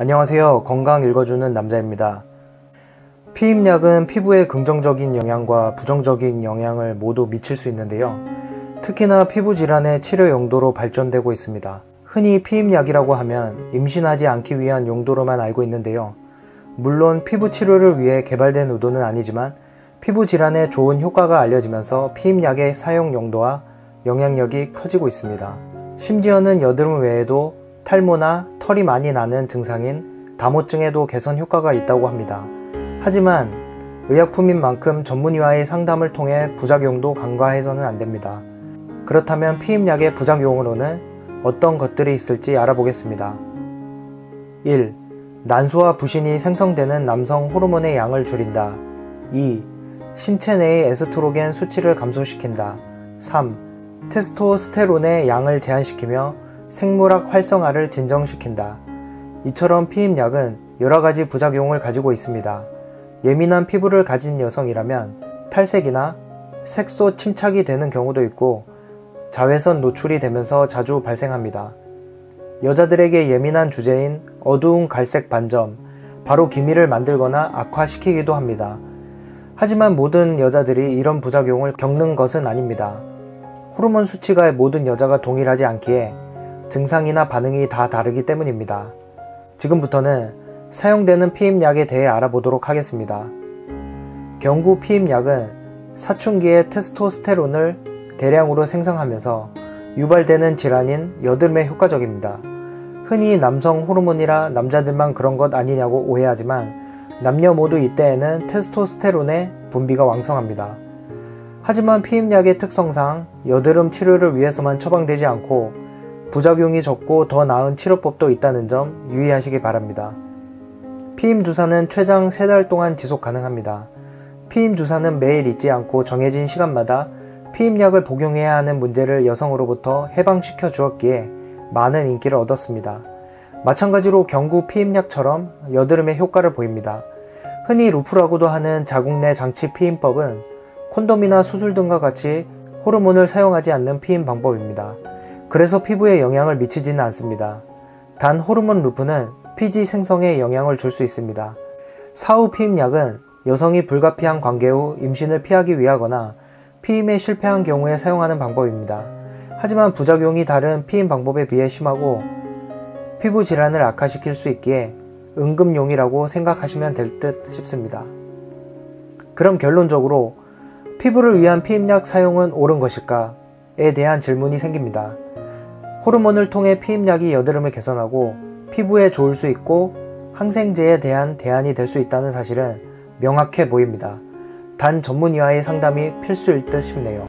안녕하세요. 건강 읽어주는 남자입니다. 피임약은 피부에 긍정적인 영향과 부정적인 영향을 모두 미칠 수 있는데요. 특히나 피부 질환의 치료 용도로 발전되고 있습니다. 흔히 피임약이라고 하면 임신하지 않기 위한 용도로만 알고 있는데요. 물론 피부 치료를 위해 개발된 의도는 아니지만 피부 질환에 좋은 효과가 알려지면서 피임약의 사용 용도와 영향력이 커지고 있습니다. 심지어는 여드름 외에도 탈모나 털이 많이 나는 증상인 다모증에도 개선 효과가 있다고 합니다. 하지만 의약품인 만큼 전문의와의 상담을 통해 부작용도 간과해서는 안됩니다. 그렇다면 피임약의 부작용으로는 어떤 것들이 있을지 알아보겠습니다. 1. 난소와 부신이 생성되는 남성 호르몬의 양을 줄인다. 2. 신체 내의 에스트로겐 수치를 감소시킨다. 3. 테스토스테론의 양을 제한시키며 생물학 활성화를 진정시킨다. 이처럼 피임약은 여러가지 부작용을 가지고 있습니다. 예민한 피부를 가진 여성이라면 탈색이나 색소 침착이 되는 경우도 있고 자외선 노출이 되면서 자주 발생합니다. 여자들에게 예민한 주제인 어두운 갈색 반점, 바로 기미를 만들거나 악화시키기도 합니다. 하지만 모든 여자들이 이런 부작용을 겪는 것은 아닙니다. 호르몬 수치가 모든 여자가 동일하지 않기에 증상이나 반응이 다 다르기 때문입니다. 지금부터는 사용되는 피임약에 대해 알아보도록 하겠습니다. 경구 피임약은 사춘기에 테스토스테론을 대량으로 생성하면서 유발되는 질환인 여드름에 효과적입니다. 흔히 남성 호르몬이라 남자들만 그런 것 아니냐고 오해하지만 남녀 모두 이때에는 테스토스테론의 분비가 왕성합니다. 하지만 피임약의 특성상 여드름 치료를 위해서만 처방되지 않고 부작용이 적고 더 나은 치료법도 있다는 점 유의하시기 바랍니다. 피임 주사는 최장 3달 동안 지속 가능합니다. 피임 주사는 매일 잊지 않고 정해진 시간마다 피임약을 복용해야 하는 문제를 여성으로부터 해방시켜 주었기에 많은 인기를 얻었습니다. 마찬가지로 경구 피임약처럼 여드름에 효과를 보입니다. 흔히 루프라고도 하는 자궁 내 장치 피임법은 콘돔이나 수술 등과 같이 호르몬을 사용하지 않는 피임 방법입니다. 그래서 피부에 영향을 미치지는 않습니다. 단 호르몬 루프는 피지 생성에 영향을 줄 수 있습니다. 사후 피임약은 여성이 불가피한 관계 후 임신을 피하기 위하거나 피임에 실패한 경우에 사용하는 방법입니다. 하지만 부작용이 다른 피임 방법에 비해 심하고 피부 질환을 악화시킬 수 있기에 응급용이라고 생각하시면 될 듯 싶습니다. 그럼 결론적으로 피부를 위한 피임약 사용은 옳은 것일까에 대한 질문이 생깁니다. 호르몬을 통해 피임약이 여드름을 개선하고 피부에 좋을 수 있고 항생제에 대한 대안이 될 수 있다는 사실은 명확해 보입니다. 단 전문의와의 상담이 필수일 듯 싶네요.